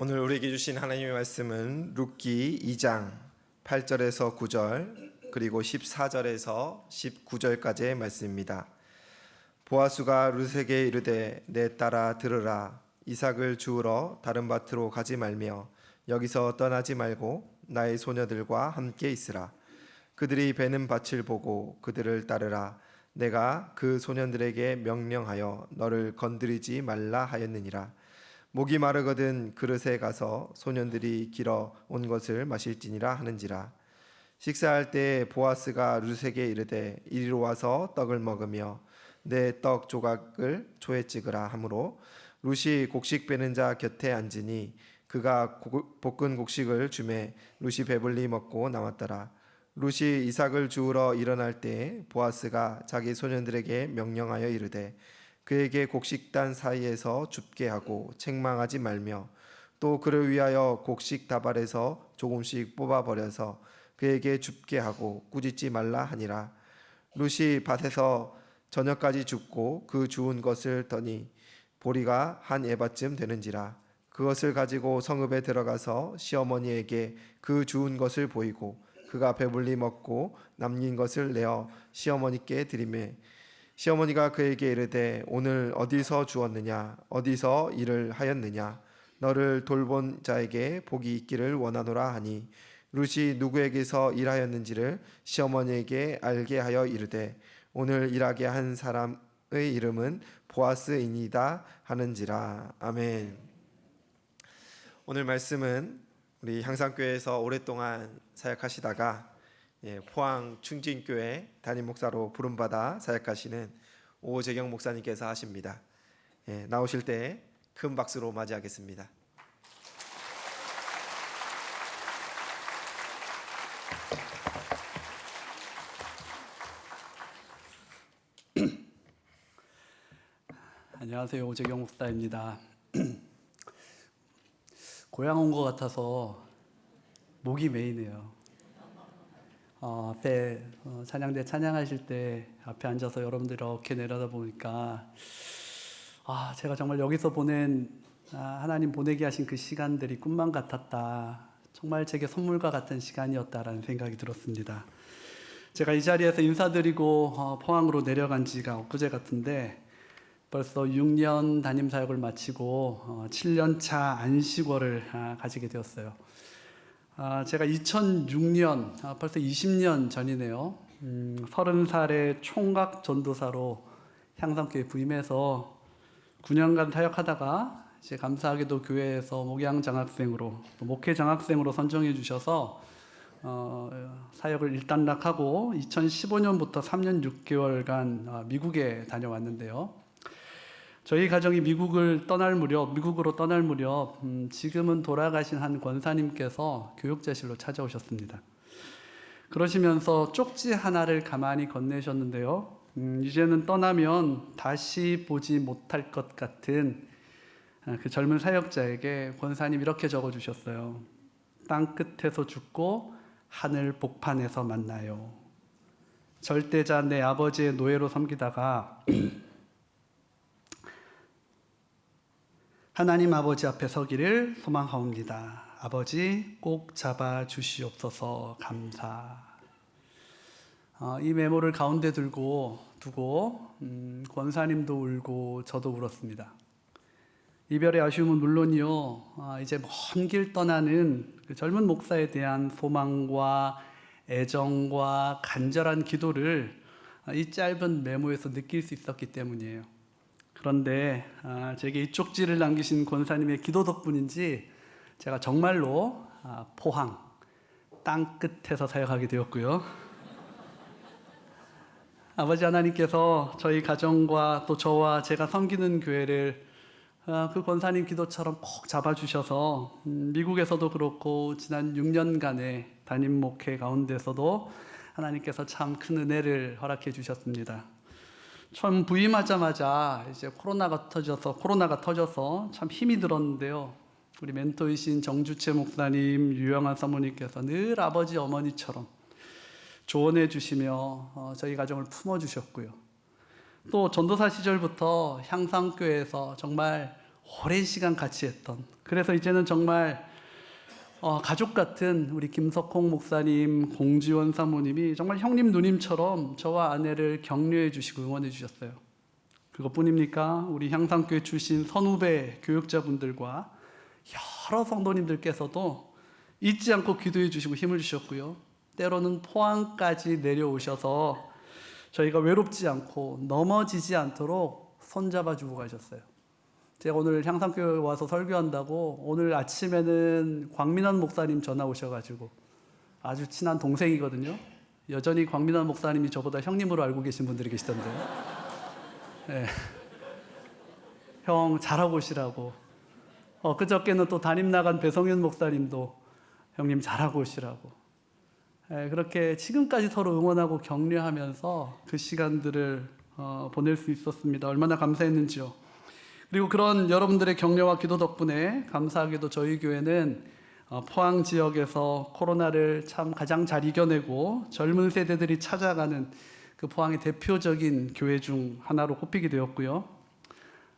오늘 우리에게 주신 하나님의 말씀은 룻기 2장 8절에서 9절 그리고 14절에서 19절까지의 말씀입니다. 보아스가 룻에게 이르되 내 딸아 들으라. 이삭을 주우러 다른 밭으로 가지 말며 여기서 떠나지 말고 나의 소녀들과 함께 있으라. 그들이 베는 밭을 보고 그들을 따르라. 내가 그 소년들에게 명령하여 너를 건드리지 말라 하였느니라. 목이 마르거든 그릇에 가서 소년들이 길어 온 것을 마실지니라 하는지라. 식사할 때 보아스가 룻에게 이르되 이리로 와서 떡을 먹으며 내 떡 조각을 초에 찍으라 하므로 룻이 곡식 베는 자 곁에 앉으니 그가 볶은 곡식을 주매 룻이 배불리 먹고 남았더라. 룻이 이삭을 주우러 일어날 때 보아스가 자기 소년들에게 명령하여 이르되 그에게 곡식단 사이에서 줍게 하고 책망하지 말며 또 그를 위하여 곡식 다발에서 조금씩 뽑아버려서 그에게 줍게 하고 꾸짖지 말라 하니라. 룻이 밭에서 저녁까지 줍고 그 주운 것을 더니 보리가 한 에바쯤 되는지라. 그것을 가지고 성읍에 들어가서 시어머니에게 그 주운 것을 보이고 그가 배불리 먹고 남긴 것을 내어 시어머니께 드리매 시어머니가 그에게 이르되 오늘 어디서 주었느냐 어디서 일을 하였느냐 너를 돌본 자에게 복이 있기를 원하노라 하니 룻이 누구에게서 일하였는지를 시어머니에게 알게 하여 이르되 오늘 일하게 한 사람의 이름은 보아스이니다 하는지라. 아멘. 오늘 말씀은 우리 향상교회에서 오랫동안 사역하시다가 포항 충진교회 담임 목사로 부름받아 사역하시는 오재경 목사님께서 하십니다. 나오실 때 큰 박수로 맞이하겠습니다. 안녕하세요. 오재경 목사입니다. 고향 온 것 같아서 목이 메이네요. 앞에 찬양대 찬양하실 때 앞에 앉아서 여러분들 이렇게 내려다보니까 제가 정말 여기서 보낸 하나님 보내게 하신 그 시간들이 꿈만 같았다. 정말 제게 선물과 같은 시간이었다라는 생각이 들었습니다. 제가 이 자리에서 인사드리고 포항으로 내려간 지가 엊그제 같은데 벌써 6년 담임 사역을 마치고 7년차 안식월을 가지게 되었어요. 제가 2006년, 벌써 20년 전이네요. 30살에 총각 전도사로 향상교회 부임해서 9년간 사역하다가 이제 감사하게도 교회에서 목양 장학생으로, 목회 장학생으로 선정해 주셔서 사역을 일단락하고 2015년부터 3년 6개월간 미국에 다녀왔는데요. 저희 가정이 미국으로 떠날 무렵 지금은 돌아가신 한 권사님께서 교육자실로 찾아오셨습니다. 그러시면서 쪽지 하나를 가만히 건네셨는데요. 이제는 떠나면 다시 보지 못할 것 같은 그 젊은 사역자에게 권사님 이렇게 적어주셨어요. 땅 끝에서 죽고 하늘 복판에서 만나요. 절대자 내 아버지의 노예로 섬기다가 하나님 아버지 앞에 서기를 소망하옵니다. 아버지 꼭 잡아주시옵소서. 감사. 이 메모를 가운데 두고 권사님도 울고 저도 울었습니다. 이별의 아쉬움은 물론이요, 이제 먼 길 떠나는 그 젊은 목사에 대한 소망과 애정과 간절한 기도를 이 짧은 메모에서 느낄 수 있었기 때문이에요. 그런데 제게 이 쪽지를 남기신 권사님의 기도 덕분인지 제가 정말로 포항 땅 끝에서 사역하게 되었고요. 아버지 하나님께서 저희 가정과 또 저와 제가 섬기는 교회를 그 권사님 기도처럼 꼭 잡아주셔서 미국에서도 그렇고 지난 6년간의 담임 목회 가운데서도 하나님께서 참 큰 은혜를 허락해 주셨습니다. 처음 부임하자마자 이제 코로나가 터져서 참 힘이 들었는데요. 우리 멘토이신 정주채 목사님, 유영한 사모님께서 늘 아버지 어머니처럼 조언해 주시며 저희 가정을 품어 주셨고요. 또 전도사 시절부터 향상교회에서 정말 오랜 시간 같이 했던, 그래서 이제는 정말 가족 같은 우리 김석홍 목사님, 공지원 사모님이 정말 형님 누님처럼 저와 아내를 격려해 주시고 응원해 주셨어요. 그것뿐입니까? 우리 향상교회 출신 선후배 교육자분들과 여러 성도님들께서도 잊지 않고 기도해 주시고 힘을 주셨고요. 때로는 포항까지 내려오셔서 저희가 외롭지 않고 넘어지지 않도록 손잡아 주고 가셨어요. 제가 오늘 향상교회 와서 설교한다고 오늘 아침에는 광민원 목사님 전화 오셔가지고, 아주 친한 동생이거든요. 여전히 광민원 목사님이 저보다 형님으로 알고 계신 분들이 계시던데요. 네. 형 잘하고 오시라고. 그저께는 또 담임 나간 배성윤 목사님도 형님 잘하고 오시라고. 네, 그렇게 지금까지 서로 응원하고 격려하면서 그 시간들을 보낼 수 있었습니다. 얼마나 감사했는지요. 그리고 그런 여러분들의 격려와 기도 덕분에 감사하게도 저희 교회는 포항 지역에서 코로나를 참 가장 잘 이겨내고 젊은 세대들이 찾아가는 그 포항의 대표적인 교회 중 하나로 꼽히게 되었고요.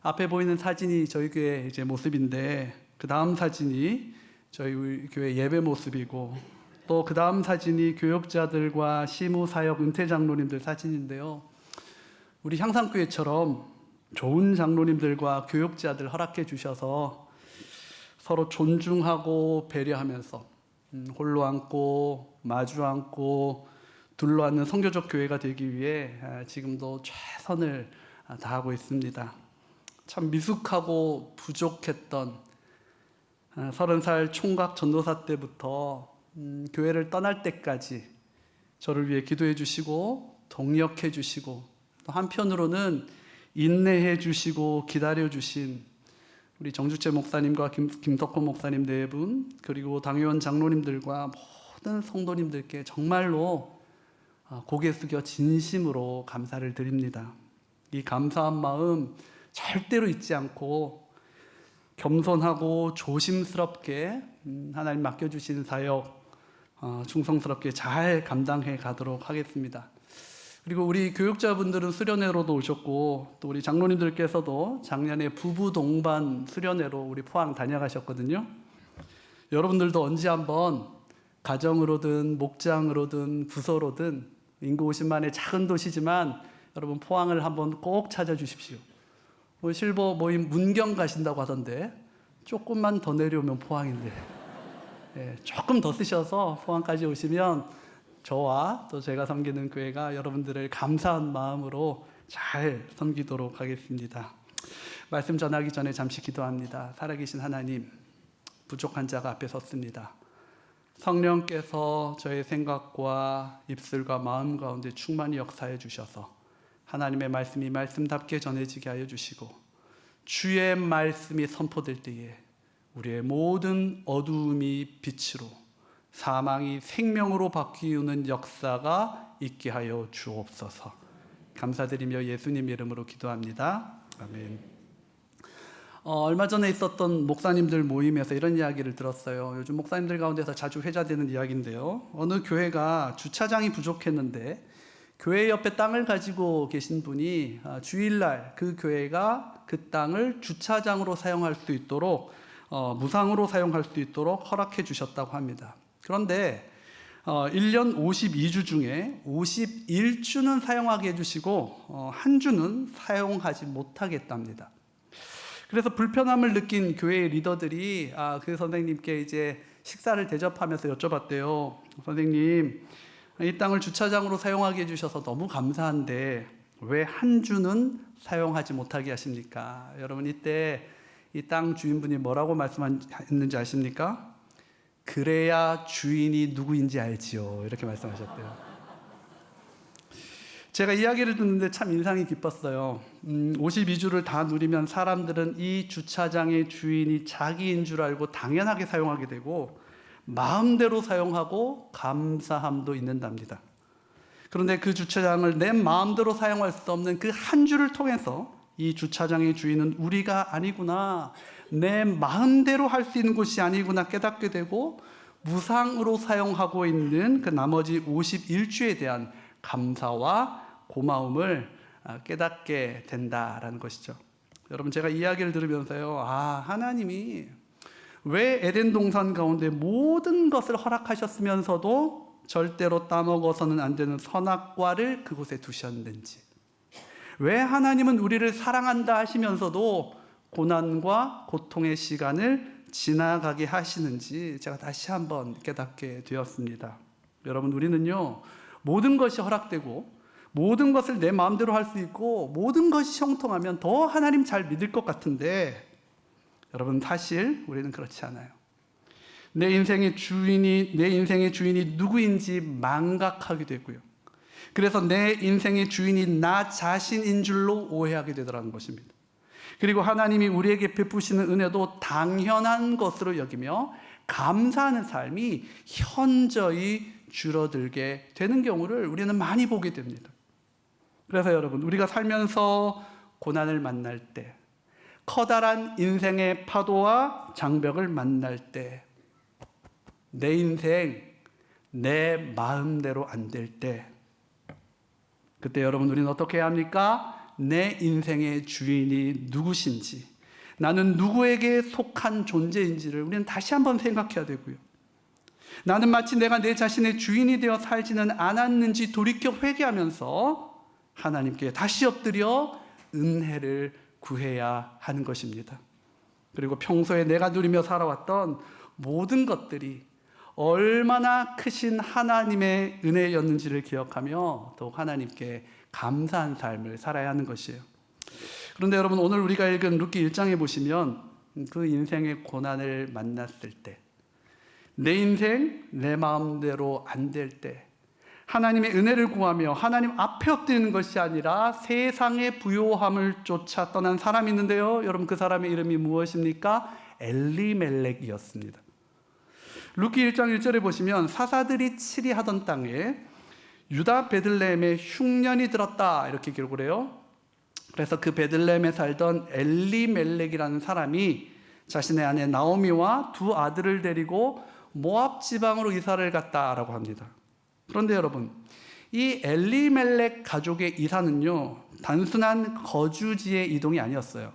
앞에 보이는 사진이 저희 교회 이제 모습인데, 그 다음 사진이 저희 교회 예배 모습이고, 또 그 다음 사진이 교역자들과 시무사역 은퇴 장로님들 사진인데요. 우리 향상교회처럼 좋은 장로님들과 교역자들 허락해 주셔서 서로 존중하고 배려하면서 홀로 앉고 마주 앉고 둘러 앉는 선교적 교회가 되기 위해 지금도 최선을 다하고 있습니다. 참 미숙하고 부족했던 30살 총각 전도사 때부터 교회를 떠날 때까지 저를 위해 기도해 주시고 동력해 주시고, 또 한편으로는 인내해 주시고 기다려 주신 우리 정주채 목사님과 김덕호 목사님 네 분, 그리고 당회원 장로님들과 모든 성도님들께 정말로 고개 숙여 진심으로 감사를 드립니다. 이 감사한 마음 절대로 잊지 않고 겸손하고 조심스럽게 하나님 맡겨주신 사역 충성스럽게 잘 감당해 가도록 하겠습니다. 그리고 우리 교육자분들은 수련회로도 오셨고, 또 우리 장로님들께서도 작년에 부부 동반 수련회로 우리 포항 다녀가셨거든요. 여러분들도 언제 한번 가정으로든 목장으로든 부서로든 인구 50만의 작은 도시지만 여러분 포항을 한번 꼭 찾아주십시오. 실버 모임 문경 가신다고 하던데 조금만 더 내려오면 포항인데, 조금 더 쓰셔서 포항까지 오시면 저와 또 제가 섬기는 교회가 여러분들을 감사한 마음으로 잘 섬기도록 하겠습니다. 말씀 전하기 전에 잠시 기도합니다. 살아계신 하나님, 부족한 자가 앞에 섰습니다. 성령께서 저의 생각과 입술과 마음 가운데 충만히 역사해 주셔서 하나님의 말씀이 말씀답게 전해지게 하여 주시고, 주의 말씀이 선포될 때에 우리의 모든 어두움이 빛으로, 사망이 생명으로 바뀌는 역사가 있게 하여 주옵소서. 감사드리며 예수님 이름으로 기도합니다. 아멘. 얼마 전에 있었던 목사님들 모임에서 이런 이야기를 들었어요. 요즘 목사님들 가운데서 자주 회자되는 이야기인데요. 어느 교회가 주차장이 부족했는데 교회 옆에 땅을 가지고 계신 분이 주일날 그 교회가 그 땅을 주차장으로 사용할 수 있도록 무상으로 사용할 수 있도록 허락해 주셨다고 합니다. 그런데 1년 52주 중에 51주는 사용하게 해주시고 한 주는 사용하지 못하겠답니다. 그래서 불편함을 느낀 교회의 리더들이 그 선생님께 이제 식사를 대접하면서 여쭤봤대요. 선생님, 이 땅을 주차장으로 사용하게 해주셔서 너무 감사한데 왜 한 주는 사용하지 못하게 하십니까? 여러분, 이때 이 땅 주인분이 뭐라고 말씀했는지 아십니까? 그래야 주인이 누구인지 알지요. 이렇게 말씀하셨대요. 제가 이야기를 듣는데 참 인상이 깊었어요. 52주를 다 누리면 사람들은 이 주차장의 주인이 자기인 줄 알고 당연하게 사용하게 되고 마음대로 사용하고 감사함도 있는답니다. 그런데 그 주차장을 내 마음대로 사용할 수 없는 그 한 주를 통해서 이 주차장의 주인은 우리가 아니구나, 내 마음대로 할 수 있는 곳이 아니구나 깨닫게 되고 무상으로 사용하고 있는 그 나머지 51주에 대한 감사와 고마움을 깨닫게 된다라는 것이죠. 여러분 제가 이야기를 들으면서요, 하나님이 왜 에덴 동산 가운데 모든 것을 허락하셨으면서도 절대로 따먹어서는 안 되는 선악과를 그곳에 두셨는지, 왜 하나님은 우리를 사랑한다 하시면서도 고난과 고통의 시간을 지나가게 하시는지 제가 다시 한번 깨닫게 되었습니다. 여러분, 우리는요, 모든 것이 허락되고 모든 것을 내 마음대로 할 수 있고 모든 것이 형통하면 더 하나님 잘 믿을 것 같은데, 여러분, 사실 우리는 그렇지 않아요. 내 인생의 주인이 누구인지 망각하게 되고요. 그래서 내 인생의 주인이 나 자신인 줄로 오해하게 되더라는 것입니다. 그리고 하나님이 우리에게 베푸시는 은혜도 당연한 것으로 여기며 감사하는 삶이 현저히 줄어들게 되는 경우를 우리는 많이 보게 됩니다. 그래서 여러분, 우리가 살면서 고난을 만날 때, 커다란 인생의 파도와 장벽을 만날 때, 내 인생 내 마음대로 안 될 때, 그때 여러분, 우리는 어떻게 해야 합니까? 내 인생의 주인이 누구신지, 나는 누구에게 속한 존재인지를 우리는 다시 한번 생각해야 되고요. 나는 마치 내가 내 자신의 주인이 되어 살지는 않았는지 돌이켜 회개하면서 하나님께 다시 엎드려 은혜를 구해야 하는 것입니다. 그리고 평소에 내가 누리며 살아왔던 모든 것들이 얼마나 크신 하나님의 은혜였는지를 기억하며 더욱 하나님께 감사한 삶을 살아야 하는 것이에요. 그런데 여러분, 오늘 우리가 읽은 룻기 1장에 보시면 그 인생의 고난을 만났을 때, 내 인생 내 마음대로 안 될 때 하나님의 은혜를 구하며 하나님 앞에 엎드리는 것이 아니라 세상의 부요함을 쫓아 떠난 사람이 있는데요, 여러분, 그 사람의 이름이 무엇입니까? 엘리멜렉이었습니다. 룻기 1장 1절에 보시면 사사들이 치리하던 땅에 유다 베들레헴에 흉년이 들었다, 이렇게 기록을 해요. 그래서 그 베들레헴에 살던 엘리멜렉이라는 사람이 자신의 아내 나오미와 두 아들을 데리고 모압 지방으로 이사를 갔다라고 합니다. 그런데 여러분, 이 엘리멜렉 가족의 이사는요, 단순한 거주지의 이동이 아니었어요.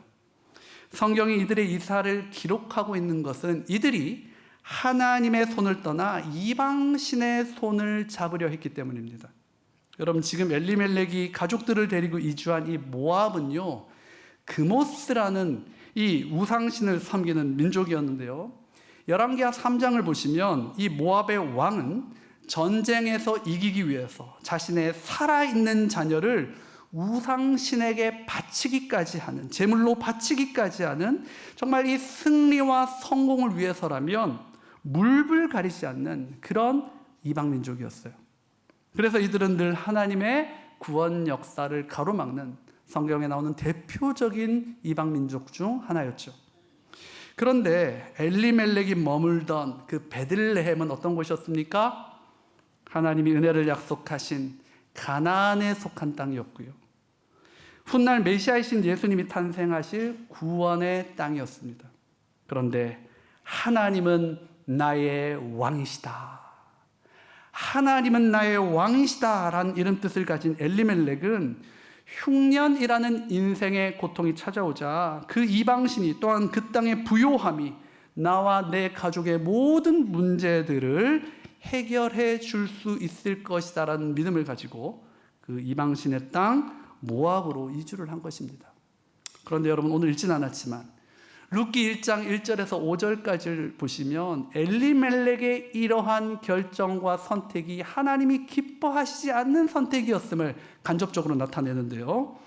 성경이 이들의 이사를 기록하고 있는 것은 이들이 하나님의 손을 떠나 이방신의 손을 잡으려 했기 때문입니다. 여러분, 지금 엘리멜렉이 가족들을 데리고 이주한 이 모압은요, 그모스라는 이 우상신을 섬기는 민족이었는데요, 열왕기하 3장을 보시면 이 모압의 왕은 전쟁에서 이기기 위해서 자신의 살아있는 자녀를 우상신에게 바치기까지 하는, 제물로 바치기까지 하는, 정말 이 승리와 성공을 위해서라면 물불 가리지 않는 그런 이방 민족이었어요. 그래서 이들은 늘 하나님의 구원 역사를 가로막는 성경에 나오는 대표적인 이방 민족 중 하나였죠. 그런데 엘리멜렉이 머물던 그 베들레헴은 어떤 곳이었습니까? 하나님이 은혜를 약속하신 가나안에 속한 땅이었고요, 훗날 메시아이신 예수님이 탄생하실 구원의 땅이었습니다. 그런데 하나님은 나의 왕이시다, 하나님은 나의 왕이시다 라는 이런 뜻을 가진 엘리멜렉은 흉년이라는 인생의 고통이 찾아오자 그 이방신이, 또한 그 땅의 부요함이 나와 내 가족의 모든 문제들을 해결해 줄 수 있을 것이다 라는 믿음을 가지고 그 이방신의 땅 모압으로 이주를 한 것입니다. 그런데 여러분, 오늘 읽진 않았지만 룻기 1장 1절에서 5절까지를 보시면 엘리멜렉의 이러한 결정과 선택이 하나님이 기뻐하시지 않는 선택이었음을 간접적으로 나타내는데요,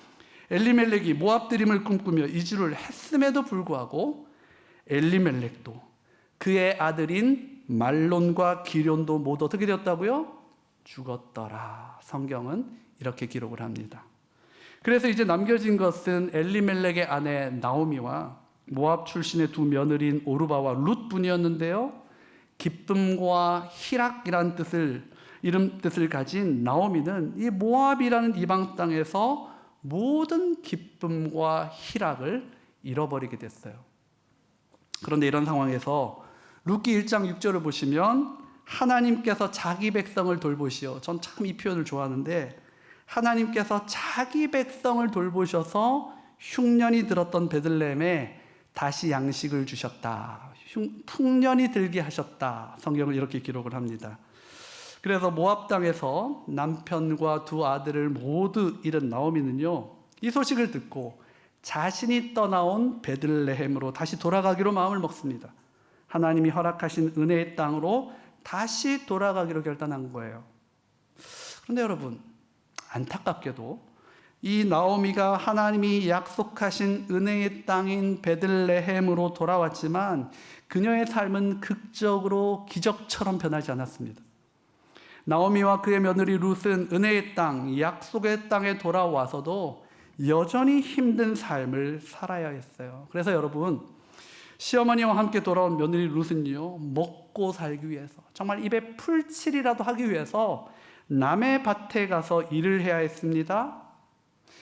엘리멜렉이 모압 드림을 꿈꾸며 이주를 했음에도 불구하고 엘리멜렉도 그의 아들인 말론과 기럨도 모두 어떻게 되었다고요? 죽었더라. 성경은 이렇게 기록을 합니다. 그래서 이제 남겨진 것은 엘리멜렉의 아내 나오미와 모압 출신의 두 며느리인 오르바와 룻뿐이었는데요, 기쁨과 희락이라는 뜻을 가진 나오미는 이 모압이라는 이방 땅에서 모든 기쁨과 희락을 잃어버리게 됐어요. 그런데 이런 상황에서 룻기 1장 6절을 보시면 하나님께서 자기 백성을 돌보시어, 전 참 이 표현을 좋아하는데, 하나님께서 자기 백성을 돌보셔서 흉년이 들었던 베들레헴에 다시 양식을 주셨다. 풍년이 들게 하셨다. 성경은 이렇게 기록을 합니다. 그래서 모압 땅에서 남편과 두 아들을 모두 잃은 나오미는요, 이 소식을 듣고 자신이 떠나온 베들레헴으로 다시 돌아가기로 마음을 먹습니다. 하나님이 허락하신 은혜의 땅으로 다시 돌아가기로 결단한 거예요. 그런데 여러분, 안타깝게도 이 나오미가 하나님이 약속하신 은혜의 땅인 베들레헴으로 돌아왔지만 그녀의 삶은 극적으로 기적처럼 변하지 않았습니다. 나오미와 그의 며느리 룻은 은혜의 땅, 약속의 땅에 돌아와서도 여전히 힘든 삶을 살아야 했어요. 그래서 여러분, 시어머니와 함께 돌아온 며느리 룻은요, 먹고 살기 위해서, 정말 입에 풀칠이라도 하기 위해서 남의 밭에 가서 일을 해야 했습니다.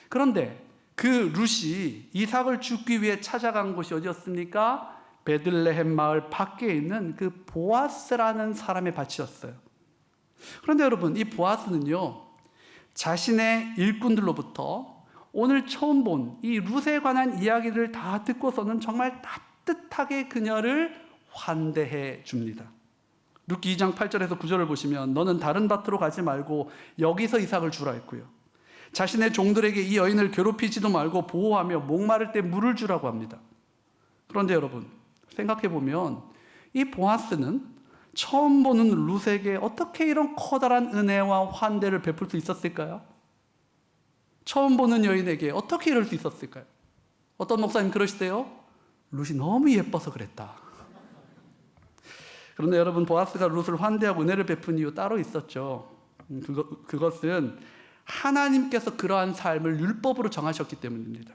그런데 그 룻이 이삭을 죽기 위해 찾아간 곳이 어디였습니까? 베들레헴 마을 밖에 있는 그 보아스라는 사람의 밭이었어요. 그런데 여러분, 이 보아스는요, 자신의 일꾼들로부터 오늘 처음 본 이 룻에 관한 이야기를 다 듣고서는 정말 따뜻하게 그녀를 환대해 줍니다. 룻기 2장 8절에서 9절을 보시면 너는 다른 밭으로 가지 말고 여기서 이삭을 주라 했고요. 자신의 종들에게 이 여인을 괴롭히지도 말고 보호하며 목마를 때 물을 주라고 합니다. 그런데 여러분, 생각해 보면 이 보아스는 처음 보는 룻에게 어떻게 이런 커다란 은혜와 환대를 베풀 수 있었을까요? 처음 보는 여인에게 어떻게 이럴 수 있었을까요? 어떤 목사님 그러시대요? 룻이 너무 예뻐서 그랬다. 그런데 여러분, 보아스가 룻을 환대하고 은혜를 베푼 이유 따로 있었죠. 그것은 하나님께서 그러한 삶을 율법으로 정하셨기 때문입니다.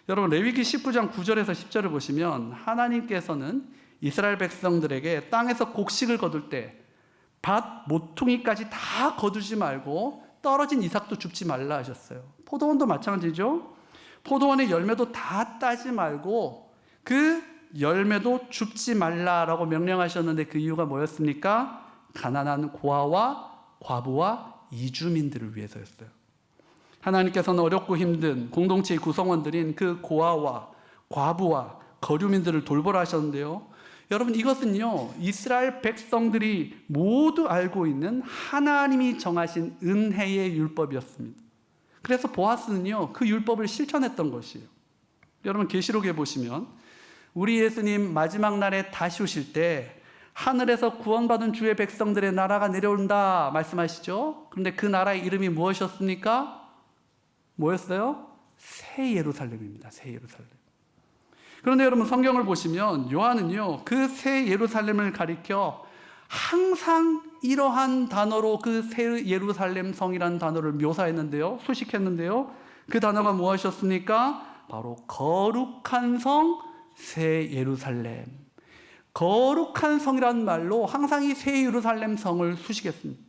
여러분, 레위기 19장 9절에서 10절을 보시면 하나님께서는 이스라엘 백성들에게 땅에서 곡식을 거둘 때 밭 모퉁이까지 다 거두지 말고 떨어진 이삭도 줍지 말라 하셨어요. 포도원도 마찬가지죠. 포도원의 열매도 다 따지 말고 그 열매도 줍지 말라라고 명령하셨는데 그 이유가 뭐였습니까? 가난한 고아와 과부와 이주민들을 위해서였어요. 하나님께서는 어렵고 힘든 공동체의 구성원들인 그 고아와 과부와 거류민들을 돌보라 하셨는데요. 여러분, 이것은요, 이스라엘 백성들이 모두 알고 있는 하나님이 정하신 은혜의 율법이었습니다. 그래서 보아스는요, 그 율법을 실천했던 것이에요. 여러분, 계시록에 보시면 우리 예수님 마지막 날에 다시 오실 때 하늘에서 구원받은 주의 백성들의 나라가 내려온다 말씀하시죠. 그런데 그 나라의 이름이 무엇이었습니까? 뭐였어요? 새 예루살렘입니다. 새 예루살렘. 그런데 여러분, 성경을 보시면 요한은요, 그 새 예루살렘을 가리켜 항상 이러한 단어로 그 새 예루살렘 성이라는 단어를 묘사했는데요, 수식했는데요. 그 단어가 무엇이었습니까? 바로 거룩한 성, 새 예루살렘. 거룩한 성이라는 말로 항상 이 새 예루살렘 성을 수식했습니다.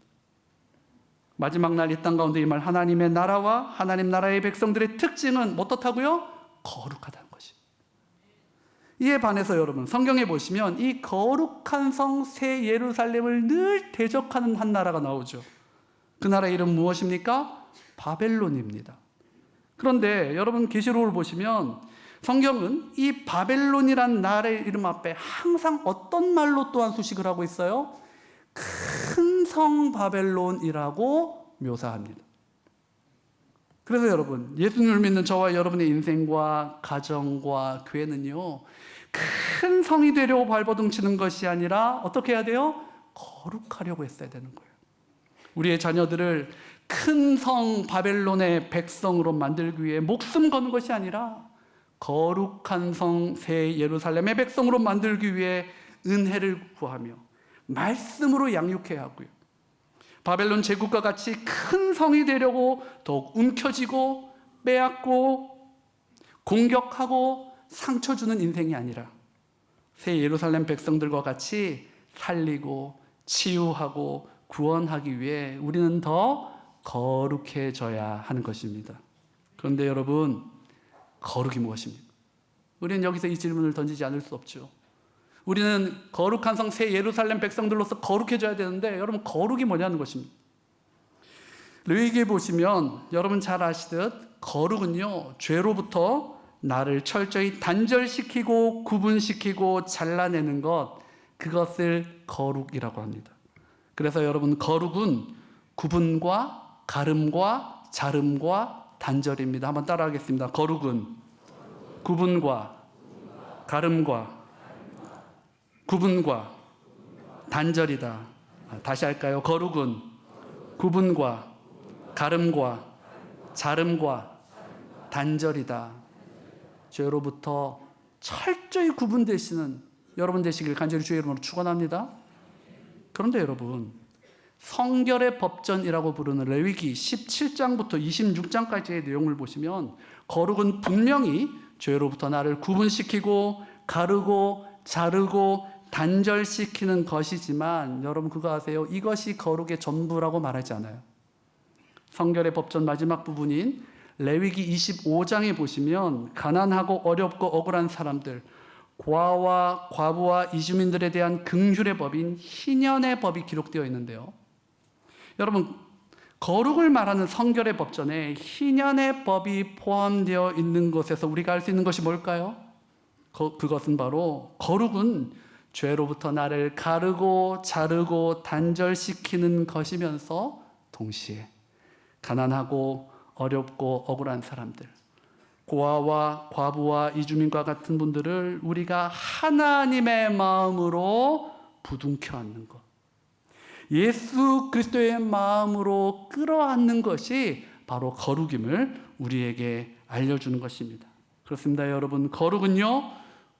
마지막 날 이 땅 가운데 이 말 하나님의 나라와 하나님 나라의 백성들의 특징은 어떻다고요? 거룩하다는 것이. 이에 반해서 여러분, 성경에 보시면 이 거룩한 성 새 예루살렘을 늘 대적하는 한 나라가 나오죠. 그 나라 이름 무엇입니까? 바벨론입니다. 그런데 여러분, 계시록을 보시면 성경은 이 바벨론이란 나라의 이름 앞에 항상 어떤 말로 또한 수식을 하고 있어요? 큰 성 바벨론이라고 묘사합니다. 그래서 여러분, 예수님을 믿는 저와 여러분의 인생과 가정과 교회는요, 큰 성이 되려고 발버둥치는 것이 아니라 어떻게 해야 돼요? 거룩하려고 했어야 되는 거예요. 우리의 자녀들을 큰 성 바벨론의 백성으로 만들기 위해 목숨 거는 것이 아니라 거룩한 성 새 예루살렘의 백성으로 만들기 위해 은혜를 구하며 말씀으로 양육해야 하고요. 바벨론 제국과 같이 큰 성이 되려고 더욱 움켜쥐고 빼앗고 공격하고 상처 주는 인생이 아니라 새 예루살렘 백성들과 같이 살리고 치유하고 구원하기 위해 우리는 더 거룩해져야 하는 것입니다. 그런데 여러분, 거룩이 무엇입니까? 우리는 여기서 이 질문을 던지지 않을 수 없죠. 우리는 거룩한 성 새 예루살렘 백성들로서 거룩해져야 되는데 여러분, 거룩이 뭐냐는 것입니다. 레위기에 보시면 여러분 잘 아시듯 거룩은요, 죄로부터 나를 철저히 단절시키고 구분시키고 잘라내는 것, 그것을 거룩이라고 합니다. 그래서 여러분, 거룩은 구분과 가름과 자름과 단절입니다. 한번 따라하겠습니다. 거룩은 구분과 가름과 구분과 단절이다. 다시 할까요? 거룩은 구분과 가름과 자름과 단절이다. 죄로부터 철저히 구분되시는 여러분 되시길 간절히 주의 이름으로 축원합니다. 그런데 여러분, 성결의 법전이라고 부르는 레위기 17장부터 26장까지의 내용을 보시면 거룩은 분명히 죄로부터 나를 구분시키고 가르고 자르고 단절시키는 것이지만, 여러분 그거 아세요? 이것이 거룩의 전부라고 말하지 않아요. 성결의 법전 마지막 부분인 레위기 25장에 보시면 가난하고 어렵고 억울한 사람들, 고아와 과부와 이주민들에 대한 긍휼의 법인 희년의 법이 기록되어 있는데요. 여러분, 거룩을 말하는 성결의 법전에 희년의 법이 포함되어 있는 것에서 우리가 알 수 있는 것이 뭘까요? 그것은 바로 거룩은 죄로부터 나를 가르고 자르고 단절시키는 것이면서 동시에 가난하고 어렵고 억울한 사람들, 고아와 과부와 이주민과 같은 분들을 우리가 하나님의 마음으로 부둥켜 안는 것, 예수 그리스도의 마음으로 끌어안는 것이 바로 거룩임을 우리에게 알려주는 것입니다. 그렇습니다, 여러분. 거룩은요,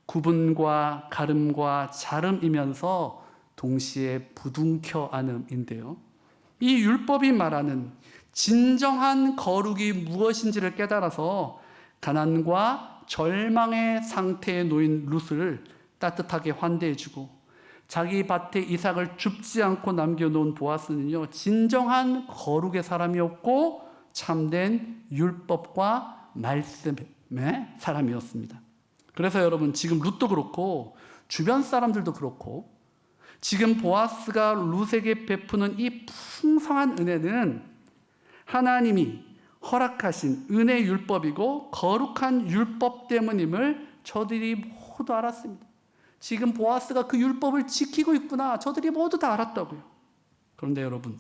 구분과 가름과 자름이면서 동시에 부둥켜 안음인데요. 이 율법이 말하는 진정한 거룩이 무엇인지를 깨달아서 가난과 절망의 상태에 놓인 룻을 따뜻하게 환대해주고, 자기 밭에 이삭을 줍지 않고 남겨놓은 보아스는요, 진정한 거룩의 사람이었고 참된 율법과 말씀의 사람이었습니다. 그래서 여러분, 지금 룻도 그렇고 주변 사람들도 그렇고 지금 보아스가 룻에게 베푸는 이 풍성한 은혜는 하나님이 허락하신 은혜 율법이고 거룩한 율법 때문임을 저들이 모두 알았습니다. 지금 보아스가 그 율법을 지키고 있구나, 저들이 모두 다 알았다고요. 그런데 여러분,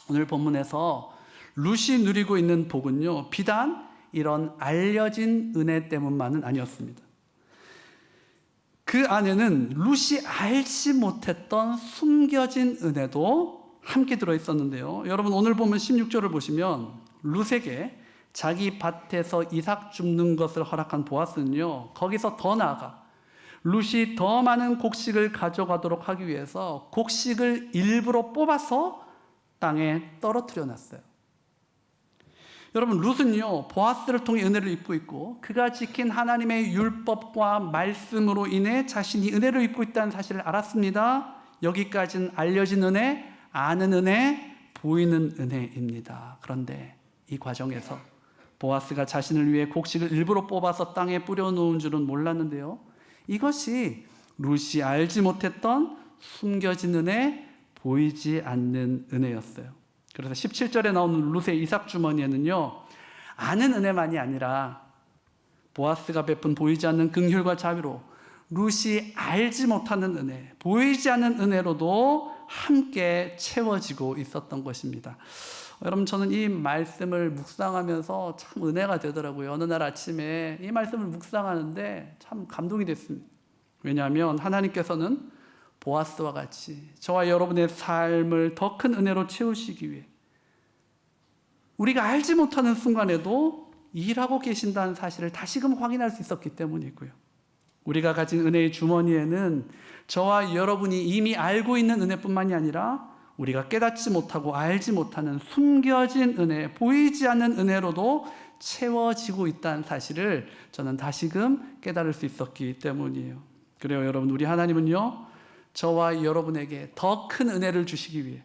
오늘 본문에서 룻이 누리고 있는 복은요, 비단 이런 알려진 은혜 때문만은 아니었습니다. 그 안에는 룻이 알지 못했던 숨겨진 은혜도 함께 들어있었는데요. 여러분, 오늘 보면 16절을 보시면 룻에게 자기 밭에서 이삭 줍는 것을 허락한 보아스는요, 거기서 더 나아가 룻이 더 많은 곡식을 가져가도록 하기 위해서 곡식을 일부러 뽑아서 땅에 떨어뜨려 놨어요. 여러분, 룻은요, 보아스를 통해 은혜를 입고 있고 그가 지킨 하나님의 율법과 말씀으로 인해 자신이 은혜를 입고 있다는 사실을 알았습니다. 여기까지는 알려진 은혜, 아는 은혜, 보이는 은혜입니다. 그런데 이 과정에서 보아스가 자신을 위해 곡식을 일부러 뽑아서 땅에 뿌려놓은 줄은 몰랐는데요, 이것이 룻이 알지 못했던 숨겨진 은혜, 보이지 않는 은혜였어요. 그래서 17절에 나오는 룻의 이삭 주머니에는요, 아는 은혜만이 아니라 보아스가 베푼 보이지 않는 긍휼과 자비로 룻이 알지 못하는 은혜, 보이지 않는 은혜로도 함께 채워지고 있었던 것입니다. 여러분, 저는 이 말씀을 묵상하면서 참 은혜가 되더라고요. 어느 날 아침에 이 말씀을 묵상하는데 참 감동이 됐습니다. 왜냐하면 하나님께서는 보아스와 같이 저와 여러분의 삶을 더 큰 은혜로 채우시기 위해 우리가 알지 못하는 순간에도 일하고 계신다는 사실을 다시금 확인할 수 있었기 때문이고요. 우리가 가진 은혜의 주머니에는 저와 여러분이 이미 알고 있는 은혜뿐만이 아니라 우리가 깨닫지 못하고 알지 못하는 숨겨진 은혜, 보이지 않는 은혜로도 채워지고 있다는 사실을 저는 다시금 깨달을 수 있었기 때문이에요. 그래요, 여러분, 우리 하나님은요, 저와 여러분에게 더 큰 은혜를 주시기 위해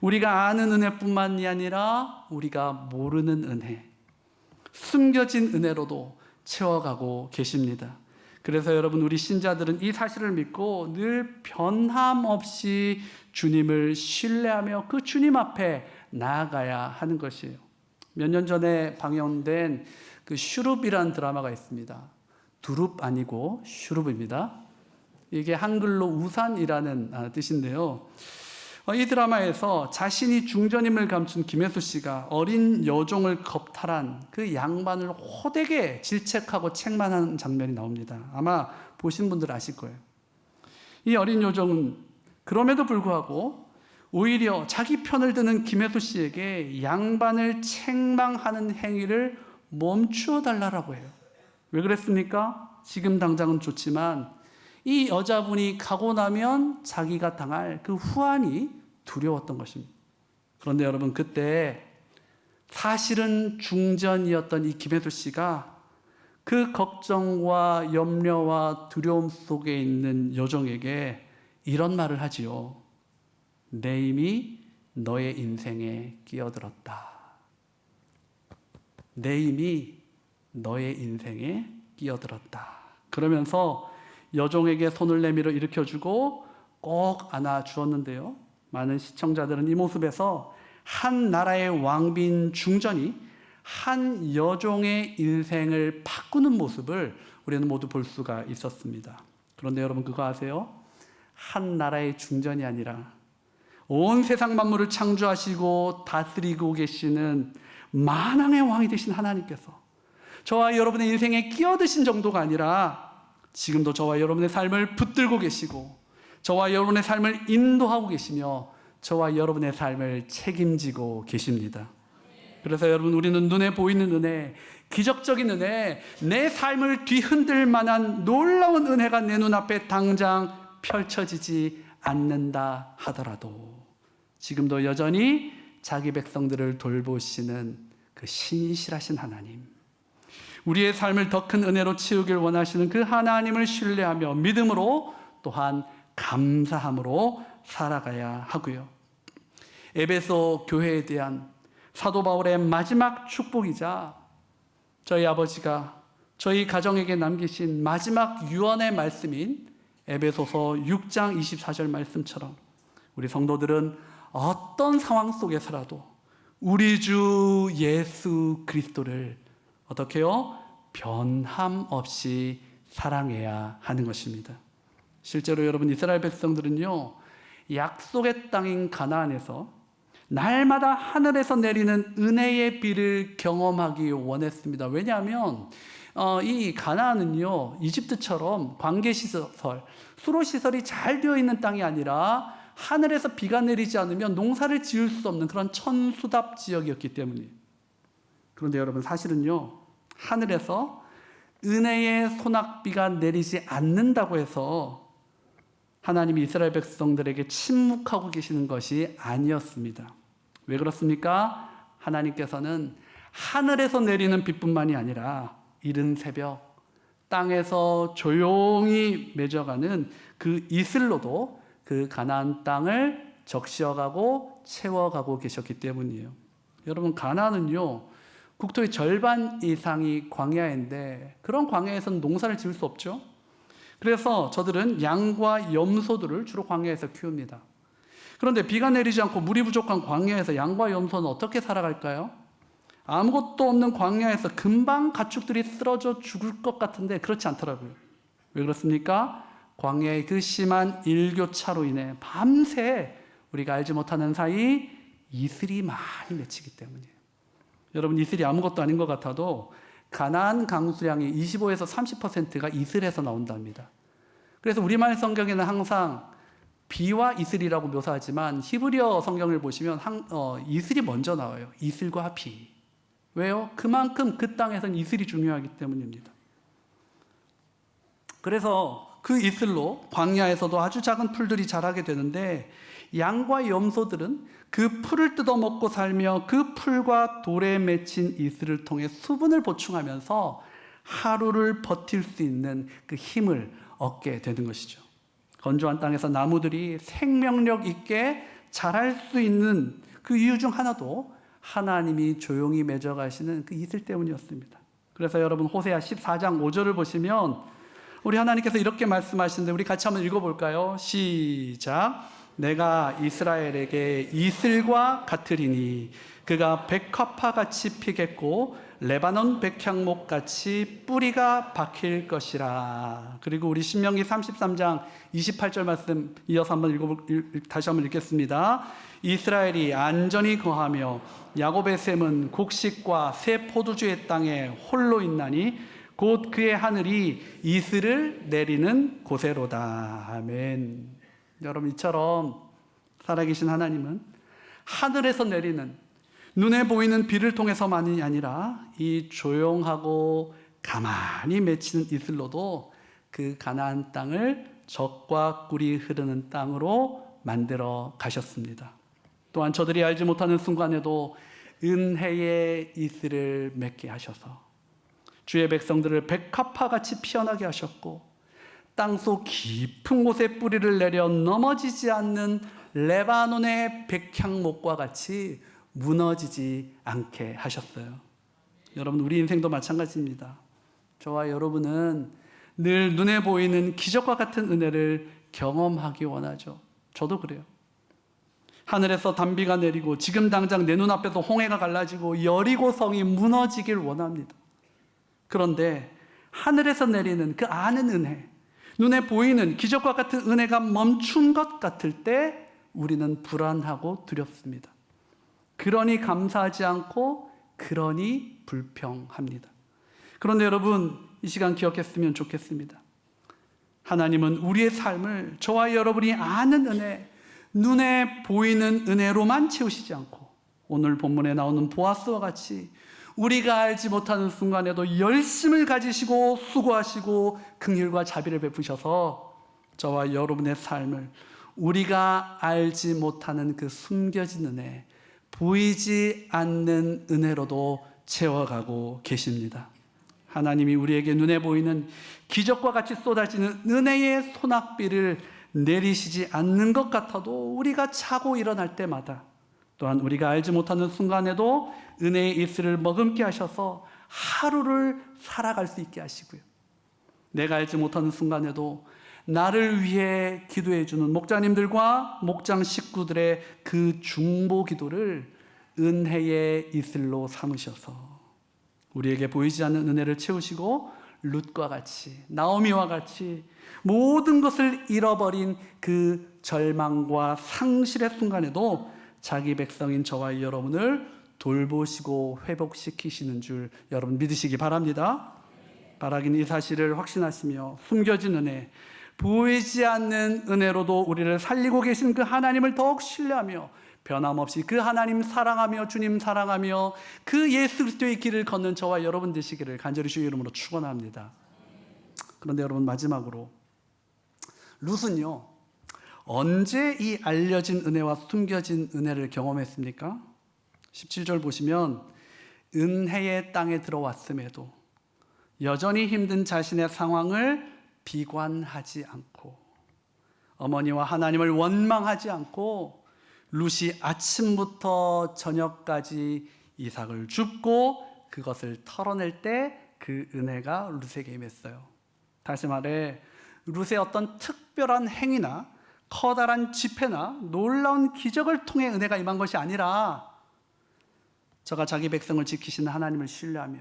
우리가 아는 은혜뿐만이 아니라 우리가 모르는 은혜, 숨겨진 은혜로도 채워가고 계십니다. 그래서 여러분, 우리 신자들은 이 사실을 믿고 늘 변함없이 주님을 신뢰하며 그 주님 앞에 나아가야 하는 것이에요. 몇 년 전에 방영된 그 슈룹이라는 드라마가 있습니다. 두룹 아니고 슈룹입니다. 이게 한글로 우산이라는 뜻인데요. 이 드라마에서 자신이 중전임을 감춘 김혜수 씨가 어린 여종을 겁탈한 그 양반을 호되게 질책하고 책망하는 장면이 나옵니다. 아마 보신 분들 아실 거예요. 이 어린 여종은 그럼에도 불구하고 오히려 자기 편을 드는 김혜수 씨에게 양반을 책망하는 행위를 멈추어 달라고 해요. 왜 그랬습니까? 지금 당장은 좋지만 이 여자분이 가고 나면 자기가 당할 그 후환이 두려웠던 것입니다. 그런데 여러분, 그때 사실은 중전이었던 이 김혜수 씨가 그 걱정과 염려와 두려움 속에 있는 여종에게 이런 말을 하지요. 내 힘이 너의 인생에 끼어들었다. 내 힘이 너의 인생에 끼어들었다. 그러면서 여종에게 손을 내밀어 일으켜주고 꼭 안아주었는데요. 많은 시청자들은 이 모습에서 한 나라의 왕비인 중전이 한 여종의 인생을 바꾸는 모습을 우리는 모두 볼 수가 있었습니다. 그런데 여러분, 그거 아세요? 한 나라의 중전이 아니라 온 세상 만물을 창조하시고 다스리고 계시는 만왕의 왕이 되신 하나님께서 저와 여러분의 인생에 끼어드신 정도가 아니라 지금도 저와 여러분의 삶을 붙들고 계시고 저와 여러분의 삶을 인도하고 계시며 저와 여러분의 삶을 책임지고 계십니다. 그래서 여러분, 우리는 눈에 보이는 은혜, 기적적인 은혜, 내 삶을 뒤흔들 만한 놀라운 은혜가 내 눈앞에 당장 펼쳐지지 않는다 하더라도 지금도 여전히 자기 백성들을 돌보시는 그 신실하신 하나님, 우리의 삶을 더 큰 은혜로 채우길 원하시는 그 하나님을 신뢰하며 믿음으로 또한 감사함으로 살아가야 하고요. 에베소 교회에 대한 사도 바울의 마지막 축복이자 저희 아버지가 저희 가정에게 남기신 마지막 유언의 말씀인 에베소서 6장 24절 말씀처럼 우리 성도들은 어떤 상황 속에서라도 우리 주 예수 그리스도를 어떻게요? 변함없이 사랑해야 하는 것입니다. 실제로 여러분, 이스라엘 백성들은요, 약속의 땅인 가나안에서 날마다 하늘에서 내리는 은혜의 비를 경험하기 원했습니다. 왜냐하면 이 가나안은요, 이집트처럼 관계시설, 수로시설이 잘 되어 있는 땅이 아니라 하늘에서 비가 내리지 않으면 농사를 지을 수 없는 그런 천수답 지역이었기 때문이에요. 그런데 여러분, 사실은요, 하늘에서 은혜의 소낙비가 내리지 않는다고 해서 하나님이 이스라엘 백성들에게 침묵하고 계시는 것이 아니었습니다. 왜 그렇습니까? 하나님께서는 하늘에서 내리는 비뿐만이 아니라 이른 새벽 땅에서 조용히 맺어가는 그 이슬로도 그 가나안 땅을 적셔가고 채워가고 계셨기 때문이에요. 여러분, 가나안은요, 국토의 절반 이상이 광야인데 그런 광야에서는 농사를 지을 수 없죠. 그래서 저들은 양과 염소들을 주로 광야에서 키웁니다. 그런데 비가 내리지 않고 물이 부족한 광야에서 양과 염소는 어떻게 살아갈까요? 아무것도 없는 광야에서 금방 가축들이 쓰러져 죽을 것 같은데 그렇지 않더라고요. 왜 그렇습니까? 광야의 그 심한 일교차로 인해 밤새 우리가 알지 못하는 사이 이슬이 많이 맺히기 때문이에요. 여러분, 이슬이 아무것도 아닌 것 같아도 가나안 강수량의 25에서 30%가 이슬에서 나온답니다. 그래서 우리말 성경에는 항상 비와 이슬이라고 묘사하지만 히브리어 성경을 보시면 이슬이 먼저 나와요. 이슬과 비. 왜요? 그만큼 그 땅에서는 이슬이 중요하기 때문입니다. 그래서 그 이슬로 광야에서도 아주 작은 풀들이 자라게 되는데 양과 염소들은 그 풀을 뜯어먹고 살며 그 풀과 돌에 맺힌 이슬을 통해 수분을 보충하면서 하루를 버틸 수 있는 그 힘을 얻게 되는 것이죠. 건조한 땅에서 나무들이 생명력 있게 자랄 수 있는 그 이유 중 하나도 하나님이 조용히 맺어가시는 그 이슬 때문이었습니다. 그래서 여러분, 호세아 14장 5절을 보시면 우리 하나님께서 이렇게 말씀하시는데 우리 같이 한번 읽어볼까요? 시작. 내가 이스라엘에게 이슬과 같으리니 그가 백화파같이 피겠고 레바논 백향목같이 뿌리가 박힐 것이라. 그리고 우리 신명기 33장 28절 말씀 이어서 다시 한번 읽겠습니다. 이스라엘이 안전히 거하며 야곱의 샘은 곡식과 새 포도주의 땅에 홀로 있나니 곧 그의 하늘이 이슬을 내리는 곳에로다. 아멘. 여러분, 이처럼 살아계신 하나님은 하늘에서 내리는 눈에 보이는 비를 통해서만이 아니라 이 조용하고 가만히 맺히는 이슬로도 그 가나안 땅을 젖과 꿀이 흐르는 땅으로 만들어 가셨습니다. 또한 저들이 알지 못하는 순간에도 은혜의 이슬을 맺게 하셔서 주의 백성들을 백합화같이 피어나게 하셨고 땅속 깊은 곳에 뿌리를 내려 넘어지지 않는 레바논의 백향목과 같이 무너지지 않게 하셨어요. 여러분, 우리 인생도 마찬가지입니다. 저와 여러분은 늘 눈에 보이는 기적과 같은 은혜를 경험하기 원하죠. 저도 그래요. 하늘에서 단비가 내리고 지금 당장 내 눈앞에서 홍해가 갈라지고 여리고 성이 무너지길 원합니다. 그런데 하늘에서 내리는 그 아는 은혜, 눈에 보이는 기적과 같은 은혜가 멈춘 것 같을 때 우리는 불안하고 두렵습니다. 그러니 감사하지 않고 그러니 불평합니다. 그런데 여러분, 이 시간 기억했으면 좋겠습니다. 하나님은 우리의 삶을 저와 여러분이 아는 은혜, 눈에 보이는 은혜로만 채우시지 않고 오늘 본문에 나오는 보아스와 같이 우리가 알지 못하는 순간에도 열심을 가지시고 수고하시고 긍휼과 자비를 베푸셔서 저와 여러분의 삶을 우리가 알지 못하는 그 숨겨진 은혜, 보이지 않는 은혜로도 채워가고 계십니다. 하나님이 우리에게 눈에 보이는 기적과 같이 쏟아지는 은혜의 소낙비를 내리시지 않는 것 같아도 우리가 자고 일어날 때마다, 또한 우리가 알지 못하는 순간에도 은혜의 이슬을 머금게 하셔서 하루를 살아갈 수 있게 하시고요. 내가 알지 못하는 순간에도 나를 위해 기도해 주는 목자님들과 목장 식구들의 그 중보 기도를 은혜의 이슬로 삼으셔서 우리에게 보이지 않는 은혜를 채우시고 룻과 같이, 나오미와 같이 모든 것을 잃어버린 그 절망과 상실의 순간에도 자기 백성인 저와 여러분을 돌보시고 회복시키시는 줄 여러분 믿으시기 바랍니다. 바라긴 이 사실을 확신하시며 숨겨진 은혜, 보이지 않는 은혜로도 우리를 살리고 계신 그 하나님을 더욱 신뢰하며 변함없이 그 하나님 사랑하며 주님 사랑하며 그 예수 그리스도의 길을 걷는 저와 여러분 되시기를 간절히 주의 이름으로 축원합니다. 그런데 여러분, 마지막으로 룻은요, 언제 이 알려진 은혜와 숨겨진 은혜를 경험했습니까? 17절 보시면 은혜의 땅에 들어왔음에도 여전히 힘든 자신의 상황을 비관하지 않고 어머니와 하나님을 원망하지 않고 룻이 아침부터 저녁까지 이삭을 줍고 그것을 털어낼 때 그 은혜가 룻에게 임했어요. 다시 말해 룻의 어떤 특별한 행위나 커다란 집회나 놀라운 기적을 통해 은혜가 임한 것이 아니라 저가 자기 백성을 지키시는 하나님을 신뢰하며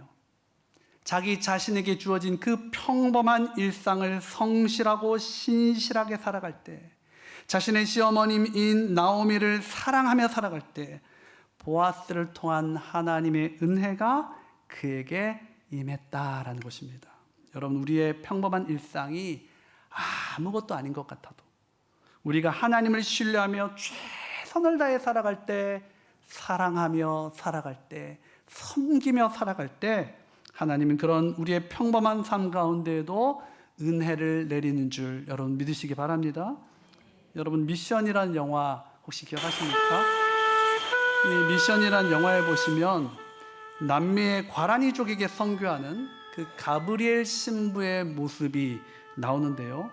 자기 자신에게 주어진 그 평범한 일상을 성실하고 신실하게 살아갈 때, 자신의 시어머니인 나오미를 사랑하며 살아갈 때 보아스를 통한 하나님의 은혜가 그에게 임했다라는 것입니다. 여러분, 우리의 평범한 일상이 아무것도 아닌 것 같아도 우리가 하나님을 신뢰하며 최선을 다해 살아갈 때, 사랑하며 살아갈 때, 섬기며 살아갈 때 하나님은 그런 우리의 평범한 삶 가운데에도 은혜를 내리는 줄 여러분 믿으시기 바랍니다. 여러분, 미션이라는 영화 혹시 기억하십니까? 이 미션이라는 영화에 보시면 남미의 과라니족에게 선교하는 그 가브리엘 신부의 모습이 나오는데요,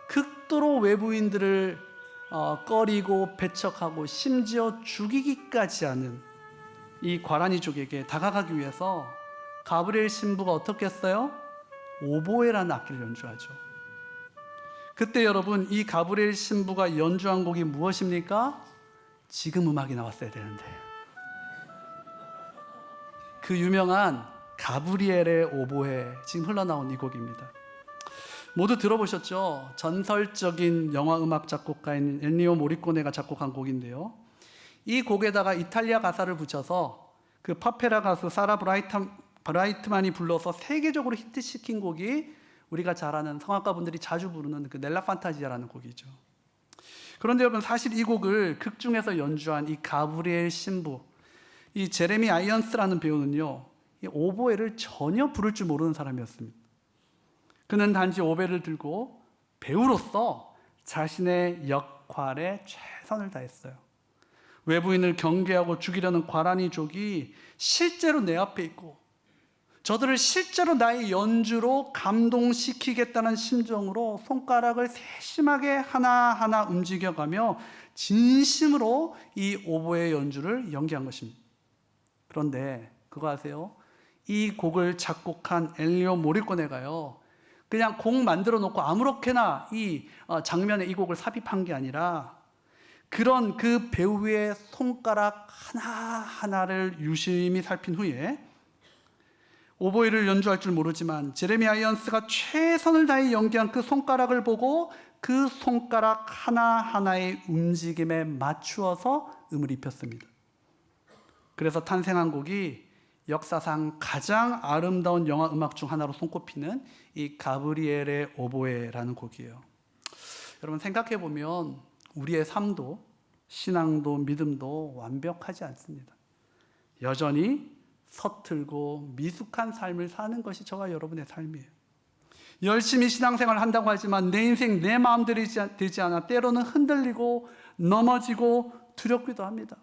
극도로 외부인들을 꺼리고 배척하고 심지어 죽이기까지 하는 이 과라니족에게 다가가기 위해서 가브리엘 신부가 어떻게 했어요? 오보에라는 악기를 연주하죠. 그때 여러분 이 가브리엘 신부가 연주한 곡이 무엇입니까? 지금 음악이 나왔어야 되는데 그 유명한 가브리엘의 오보에 지금 흘러나온 이 곡입니다. 모두 들어보셨죠? 전설적인 영화 음악 작곡가인 엔리오 모리코네가 작곡한 곡인데요. 이 곡에다가 이탈리아 가사를 붙여서 그 파페라 가수 사라 브라이트만이 불러서 세계적으로 히트시킨 곡이 우리가 잘 아는 성악가 분들이 자주 부르는 그 넬라 판타지아라는 곡이죠. 그런데 여러분 사실 이 곡을 극 중에서 연주한 이 가브리엘 신부, 이 제레미 아이언스라는 배우는요, 이 오보에를 전혀 부를 줄 모르는 사람이었습니다. 그는 단지 오보에를 들고 배우로서 자신의 역할에 최선을 다했어요. 외부인을 경계하고 죽이려는 과라니족이 실제로 내 앞에 있고 저들을 실제로 나의 연주로 감동시키겠다는 심정으로 손가락을 세심하게 하나하나 움직여가며 진심으로 이 오보의 연주를 연기한 것입니다. 그런데 그거 아세요? 이 곡을 작곡한 엔리오 모리코네가요, 그냥 곡 만들어 놓고 아무렇게나 이 장면에 이 곡을 삽입한 게 아니라 그런 그 배우의 손가락 하나하나를 유심히 살핀 후에 오보이를 연주할 줄 모르지만 제레미 아이언스가 최선을 다해 연기한 그 손가락을 보고 그 손가락 하나하나의 움직임에 맞추어서 음을 입혔습니다. 그래서 탄생한 곡이 역사상 가장 아름다운 영화 음악 중 하나로 손꼽히는 이 가브리엘의 오보에라는 곡이에요. 여러분 생각해 보면 우리의 삶도 신앙도 믿음도 완벽하지 않습니다. 여전히 서툴고 미숙한 삶을 사는 것이 저와 여러분의 삶이에요. 열심히 신앙생활을 한다고 하지만 내 인생 내 마음대로 되지 않아 때로는 흔들리고 넘어지고 두렵기도 합니다.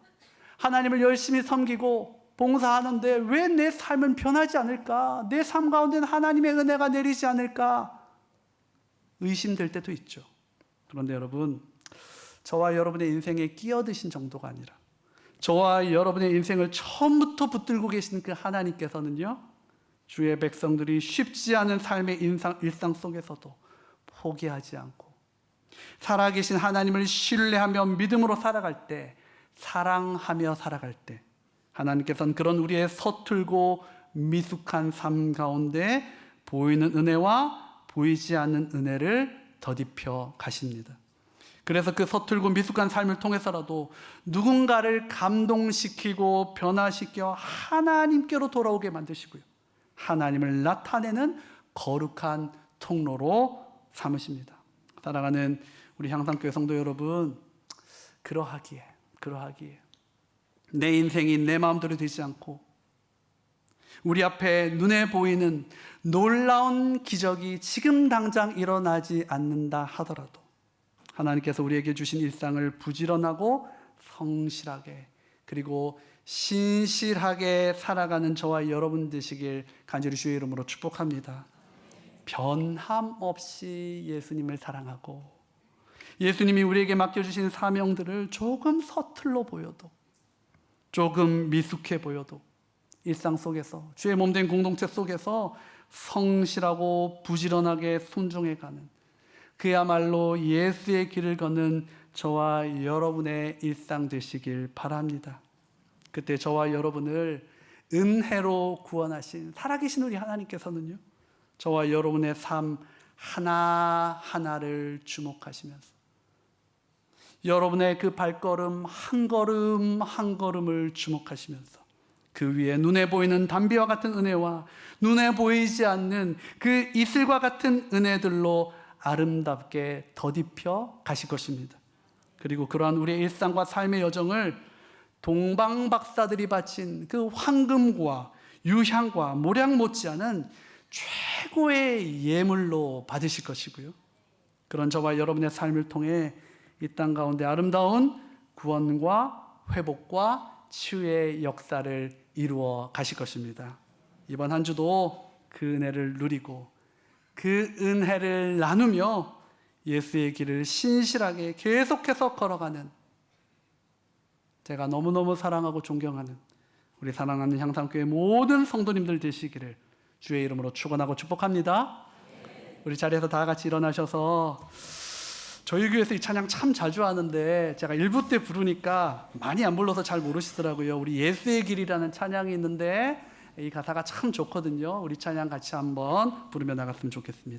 하나님을 열심히 섬기고 봉사하는데 왜 내 삶은 변하지 않을까? 내 삶 가운데는 하나님의 은혜가 내리지 않을까? 의심될 때도 있죠. 그런데 여러분, 저와 여러분의 인생에 끼어드신 정도가 아니라 저와 여러분의 인생을 처음부터 붙들고 계신 그 하나님께서는요, 주의 백성들이 쉽지 않은 삶의 일상 속에서도 포기하지 않고 살아계신 하나님을 신뢰하며 믿음으로 살아갈 때, 사랑하며 살아갈 때 하나님께서는 그런 우리의 서툴고 미숙한 삶 가운데 보이는 은혜와 보이지 않는 은혜를 더딥혀 가십니다. 그래서 그 서툴고 미숙한 삶을 통해서라도 누군가를 감동시키고 변화시켜 하나님께로 돌아오게 만드시고요, 하나님을 나타내는 거룩한 통로로 삼으십니다. 사랑하는 우리 향상교회 성도 여러분, 그러하기에 내 인생이 내 마음대로 되지 않고 우리 앞에 눈에 보이는 놀라운 기적이 지금 당장 일어나지 않는다 하더라도 하나님께서 우리에게 주신 일상을 부지런하고 성실하게 그리고 신실하게 살아가는 저와 여러분 되시길 간절히 주의 이름으로 축복합니다. 변함없이 예수님을 사랑하고 예수님이 우리에게 맡겨주신 사명들을 조금 서툴러 보여도 조금 미숙해 보여도 일상 속에서 주의 몸된 공동체 속에서 성실하고 부지런하게 순종해가는 그야말로 예수의 길을 걷는 저와 여러분의 일상 되시길 바랍니다. 그때 저와 여러분을 은혜로 구원하신 살아계신 우리 하나님께서는요, 저와 여러분의 삶 하나하나를 주목하시면서 여러분의 그 발걸음 한 걸음 한 걸음을 주목하시면서 그 위에 눈에 보이는 담비와 같은 은혜와 눈에 보이지 않는 그 이슬과 같은 은혜들로 아름답게 더딥혀 가실 것입니다. 그리고 그러한 우리의 일상과 삶의 여정을 동방박사들이 바친 그 황금과 유향과 모량 못지않은 최고의 예물로 받으실 것이고요, 그런 저와 여러분의 삶을 통해 이 땅 가운데 아름다운 구원과 회복과 치유의 역사를 이루어 가실 것입니다. 이번 한 주도 그 은혜를 누리고 그 은혜를 나누며 예수의 길을 신실하게 계속해서 걸어가는, 제가 너무너무 사랑하고 존경하는 우리 사랑하는 향상교회 모든 성도님들 되시기를 주의 이름으로 축원하고 축복합니다. 우리 자리에서 다 같이 일어나셔서 저희 교회에서 이 찬양 참 자주 하는데 제가 1부 때 부르니까 많이 안 불러서 잘 모르시더라고요. 우리 예수의 길이라는 찬양이 있는데 이 가사가 참 좋거든요. 우리 찬양 같이 한번 부르며 나갔으면 좋겠습니다.